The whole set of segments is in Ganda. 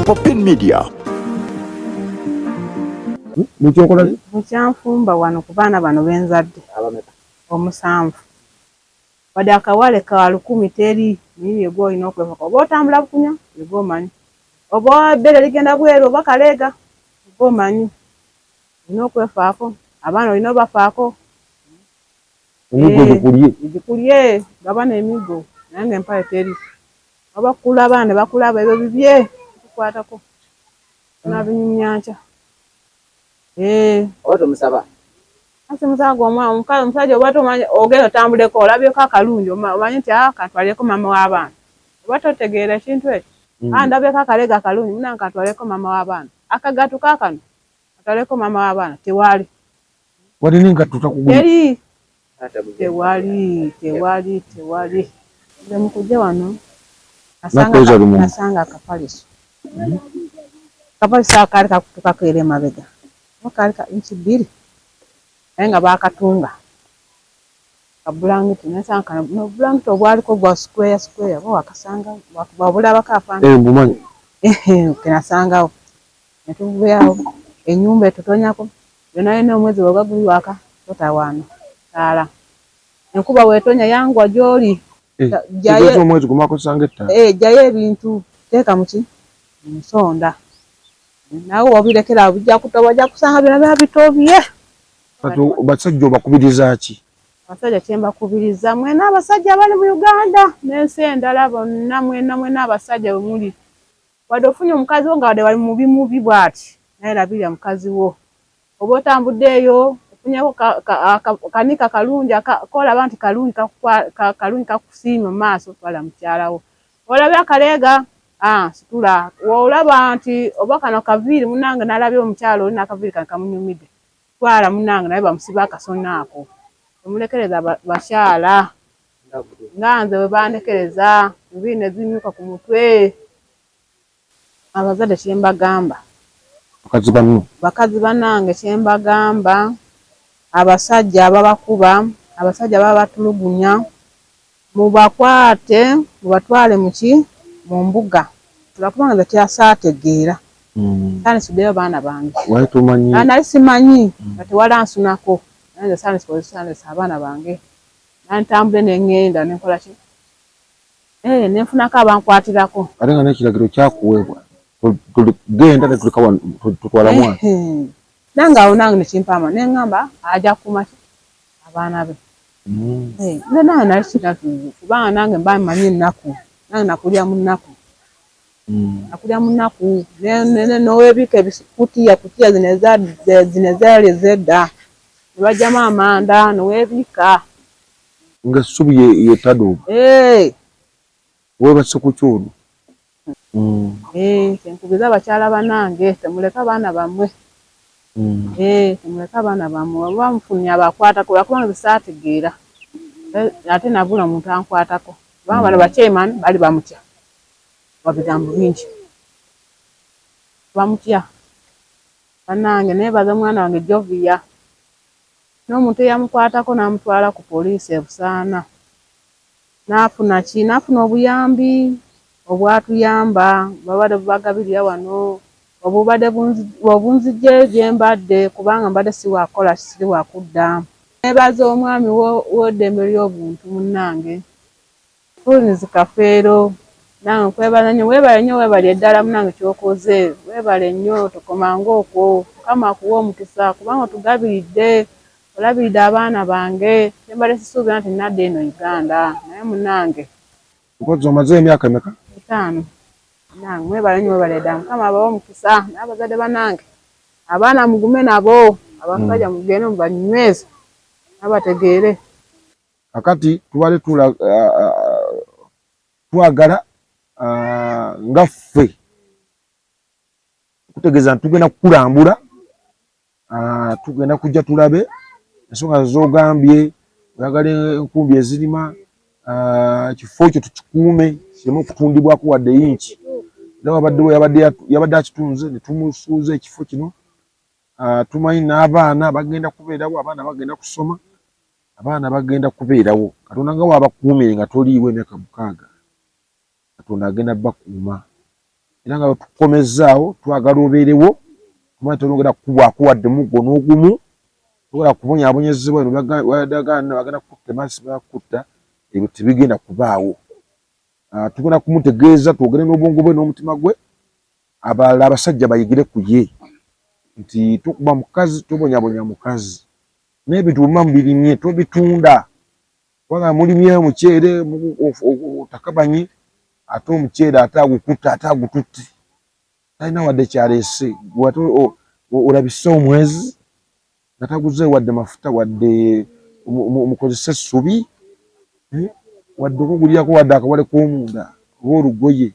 Popin Media. Mukyanfumba wano ku baana bano benzadde omusanvu. Wadde akawale ka 1000 teri niyo yego olina okwefako. Oba otambula bukunya yego omanyi. Oba ebbere ligenda bweru oba kaleega yego omanyi. Olina okwefaako. Abaana olina obafaako. Gikulye gabana emigo nange empale teri. Oba kula baana bakulaba ebyo bibye tukwatako. Nabinyumyancha. Oto musaba. Ase musago omusajja obato ogenda otambuleko olabyeko akalungi omanyi nti katwaleko mama w'abaana. Obato otegeera ekintu ekyo. Ndabyeko akaleega akalungi munange katwaleko mama w'abaana. Akagatu kaakano katwaleko mama w'abaana tewali. Wali ninga tutakugula. Teri. Tewali. Nze mukujja wano nasanga akapaliso. Kapaliso akali kakutukakeere mabega. Wakali ka inchi 2 nga bakatunga kabulangiti nasanga no bulangiti obwaliko gwa square bo wakasanga bakubabula bakafanga mbumanyi kenasangawo netuvuyawo enyumba etotonyako yona omwezi wagaguli waka totawana tala enkuba wetonya yangwa joli jaye omwezi gumako sangetta jaye ebintu teka muki musonda nawe wabirekera bijja kutoba ja kusanga bina bitobye kati basajja bakubiriza ki basajja kyemba kubiriza mwena abasajja bali mu Uganda n'ensi endala bonna mwena abasajja bemuli wadde ofunye omukazi wo nga wadde wali mubi bwati naye labirya mukazi wo oba otambuddeeyo ofunyeko kanika kalungi kolaba nti kalungi kakusiima mu maaso twala mukyalawo olabye akaleega situla olaba nti oba kano kaviiri munange nalabye omukyalo oli n'akaviiri kano kamunyumidde twala munange naye bamusiba akasona ako omulekereza bakyala nga nze bwe bandekereza enviiri ne zimyuka ku mutwe abazadde kyembagamba bakazi bannange kyembagamba abasajja ababakuba abasajja baba batulugunya mubakwate mubatwale muki mu mbuga tulakubanga kyasaategeera kandi suddeyo baana bange nali simanyi kati walansunako nange sanesi abaana bange nantambule nengenda nenkola ki nenfunako abankwatirako ate nga n'ekiragiro kyakuweebwa genda tutwala mwana nange awo nange nekimpaama neŋŋamba ajja kukuuma abaana be nange nali kinatuuvu kubanga nange mba mmanyi ennaku nange nakulya mu nnaku nakulya mu nnaku n'owebika kutiya zino ezaali ez'edda ne bajjamu amanda n'owebika nga essubi yetadooba webase ku kyono kyenkubiza abakyala bannange temuleka baana bammwe temuleka baana bammwe oba mufunye abakwatako lwakubanga zisaategeera ate nabula omuntu ankwatako kubanga bano bakyemani bali bamutya wabigambo bingi bamutya bannange nebaza omwana wange Jovia n'omuntu eyamukwatako n'amutwala ku poliisi e Busaana nafuna obuyambi obwatuyamba babadde bubagabirira wano obubadde obunzije gyembadde kubanga mbadde siwakola siri wakudda nebaza omwami w'eddembe ly'obuntu munnange Fulniz Kafeero nange kwebala nnyo weebale eddala munange kyokoze weebale nnyo tokomanga okwo Mukama akuwa omukisa kubanga otugabiridde olabiridde abaana bange kyembadde sisuubira nti nadda eno Uganda naye munange ukoze omaze emyaka emeka 5 nange weebale nnyo weebale eddala Mukama abawa omukisa n'abazadde bannange abaana mugume nabo abasajja mugende mubanyweze nabategeere akati tubale twagala nga ffe kutegeeza tugenda kukulambula tugenda kujja tulabe ensonga z'ogambye oyagala enkumbi ezirima kifo ekyo tukikuume kireme okutundibwako wadde inchi era wabaddewo yabadde akitunze ne tumusuuza ekifo kino tumanyi n'abaana bagenda kubeerawo abaana bagenda kusoma abaana bagenda kubeerawo Katonda nga waabakuumire nga toliiwo emyaka 6 Katonda agenda bakuuma era nga tukomezaawo twagala obeerewo kumanya tolongera kubwako wadde muggo n'ogumu tokola kubonyaabonyezebwa bagenda kutta emasi bakutta ebyo tebigenda kubaawo. Tugenda kumutegeeza twogere n'obwongo bwe n'omutima gwe abalala abasajja bayigire ku ye nti tokuba mukazi tobonyabonya mukazi n'ebintu bwema mubirimye tobitunda kubanga mulimye omuceere otakabanyi ate omuceere ate agukutta ate agututte talina wadde kyaleese olabise omwezi nga taguze wadde mafuta wadde mukozese essubi wadde okugulirako wadde akawale k'omunda oba olugoye.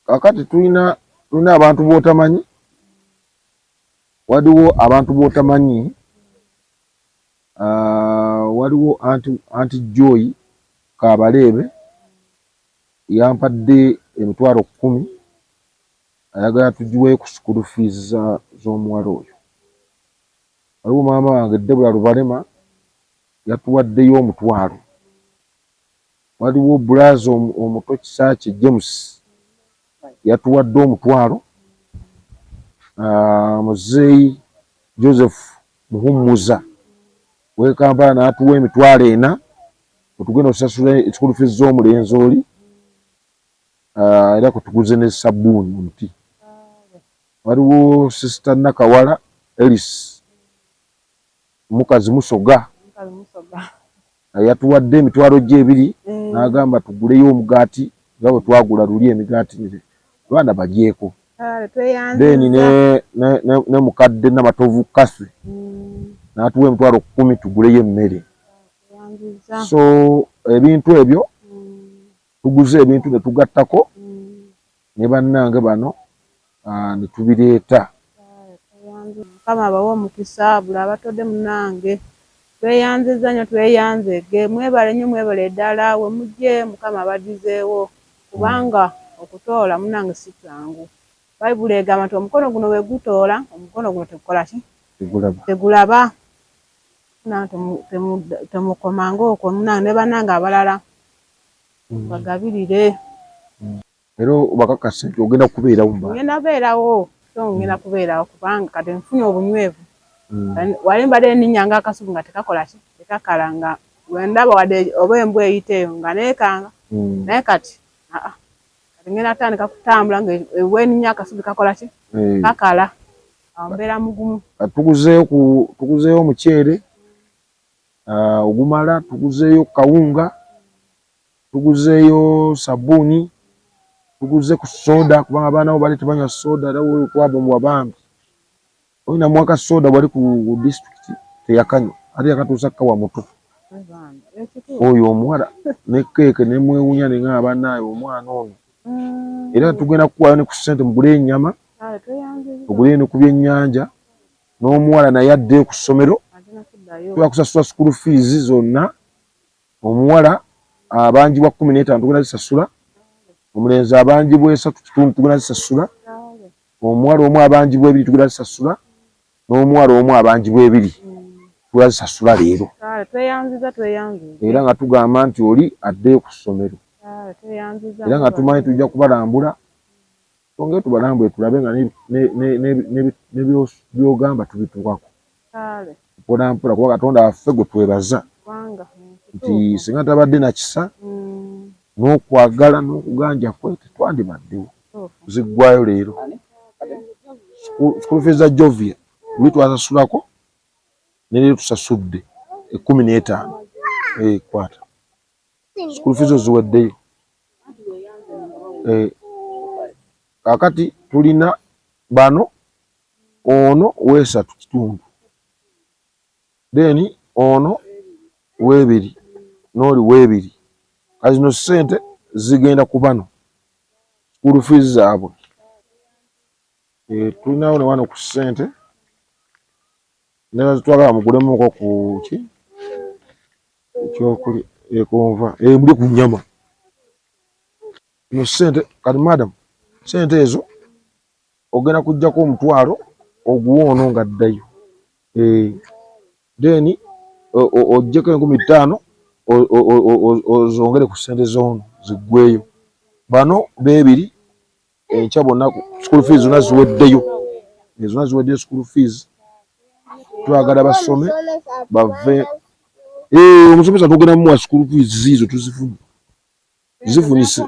Kakati tulina abantu b'otamanyi, waliwo abantu b'otamanyi, waliwo anti Joy Kabaleebe yampadde emitwalo 10 ayagala tugiweeyo ku school fees z'omuwala oyo. Waliwo maama wange Debula Lubalema yatuwaddeyo 1,000. Waliwo Bulaza omuto Kisaakye James yatuwadde 1,000. Muzeeyi Joseph Muhumuza w'e Kampala n'atuwa 4,000 otugenda osasula school fees z'omulenzi oli era kutuguze ne sabbuuni omuti. Waliwo Sister Nakawala Ellis mukazi Musoga yatuwadde emitwalo gye 2 n'agamba tuguleyo omugaati nga bwe twagula luli emigaati abaana bagyeko. Then ne mukadde Namatovu Kaswe n'atuwa emitwalo 10 tuguleyo emmere. So ebintu ebyo tuguze ebintu ne tugattako ne bannange bano ne tubireeta. Mukama abawe omukisa buli abatodde munange tweyanziza nnyo tweyanzege mwebale nnyo mwebale ddala we mujje Mukama abadizeewo kubanga okutoola munange si kyangu. Bayibuli egamba nti omukono guno we gutoola omukono guno tegukola ki? Tegulaba. Temukomanga okwo munange ne bannange abalala bagabirire. Era bakakasa nti ogenda kubeerawo mbala. Ngenda kubeerawo so ngenda kubeerawo kubanga kati nfunye obunywevu. Wali mbadde nninyanga akasubi nga tekakola ki? Tekakala nga wendaba wadde oba embwa eyiteeyo nga neekanga. Naye kati kati ngenda kutandika kutambula nga eweninya akasubi kakola ki? Kakala. Awo mbeera mugumu. Tuguzeeyo omuceere ogumala, tuguzeeyo kawunga, tuguzeeyo sabbuuni, tuguze ku soda kubanga abaana bo bali tebanywa soda era twaba mu wabambi. Olina mwaka soda wali ku district teyakanywa ate yakatuusa kawa muto. Oyo omuwala ne keeke ne mwewuunya ne ngamba bannaawe omwana ono. Era tugenda kukuwaayo ne ku ssente mugule ennyama, tugule ne ku byennyanja n'omuwala naye addeyo ku ssomero. Twakusasula school fees zonna. Omuwala abanjibwa 15 tugenda zisasula. Omulenzi abanjibwa 3 tugenda zisasula. Omuwala omu abanjibwa 2 tugenda zisasula. N'omuwala omu abanjibwa 2 tugenda zisasula leero. Tweyanziza. Era nga tugamba nti oli addeyo ku ssomero. Era nga tumanyi tujja kubalambula. Twongere tubalambule tulabe nga ne byogamba tubituukako. Mpola mpola kuba Katonda waffe gwe twebaza nti singa tabadde na kisa n'okwagala n'okuganja kwe tetwandibaddewo. Ziggwayo leero. School fees za Jovia luli twasasulako ne leero tusasudde 15. Kwata school fees ziweddeyo. Kakati tulina bano ono we3 kitundu. Then ono we2 n'oli we2. Kati zino ssente zigenda ku bano school fees zaabwe. Tulinawo ne wano ku ssente nera zitwagala mugulemuko ku ki ekyokuli ekonva muli ku nnyama. No ssente kati madam ssente ezo ogenda kujjako 1,000 oguwa ono nga ddayo. Then ojjeko 5,000 ozongere ku ssente z'ono ziggweyo bano beebiri enkya bonna school fees zonna ziweddeyo zonna ziweddeyo school fees twagala basome bave omusomesa tugenda mumuwa school fees ziizo tuzifunye zifunise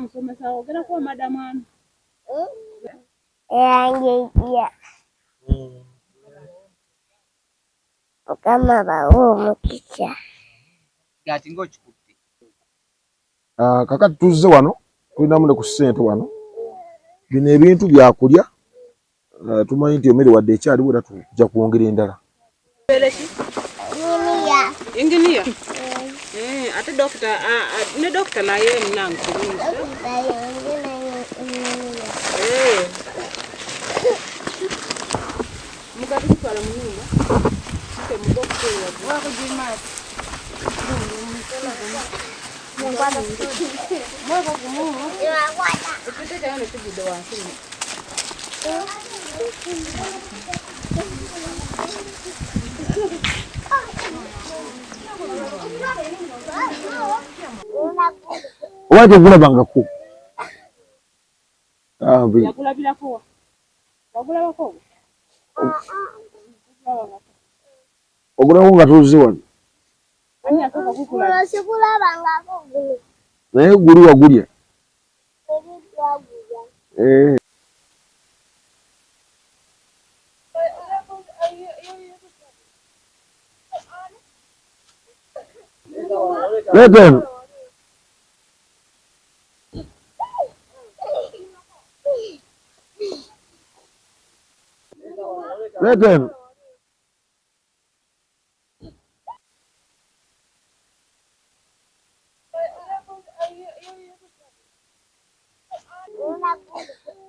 Mukama bawo omukicha gati ng'okikutte kakati tuzze wano tulinamu ne ku ssente wano bino ebintu byakulya tumanyi nti emmere wadde ekyaliwo era tujja kwongera endala Engineer. Ate doctor ne doctor naye mnangu. Mugati kutwala mu nyumba. Kite mu doctor wako jimati. Mwako kumumu. Ekitete yana kibido wansi. Owaite okulabangako Yakulabirako wakulabako okulabako nga tuzze wano naye guli wagulya leeta eno leeta eno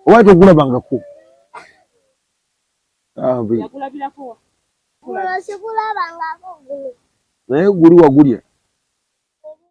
owaite okulabangako yakulabirako naye guli wagulya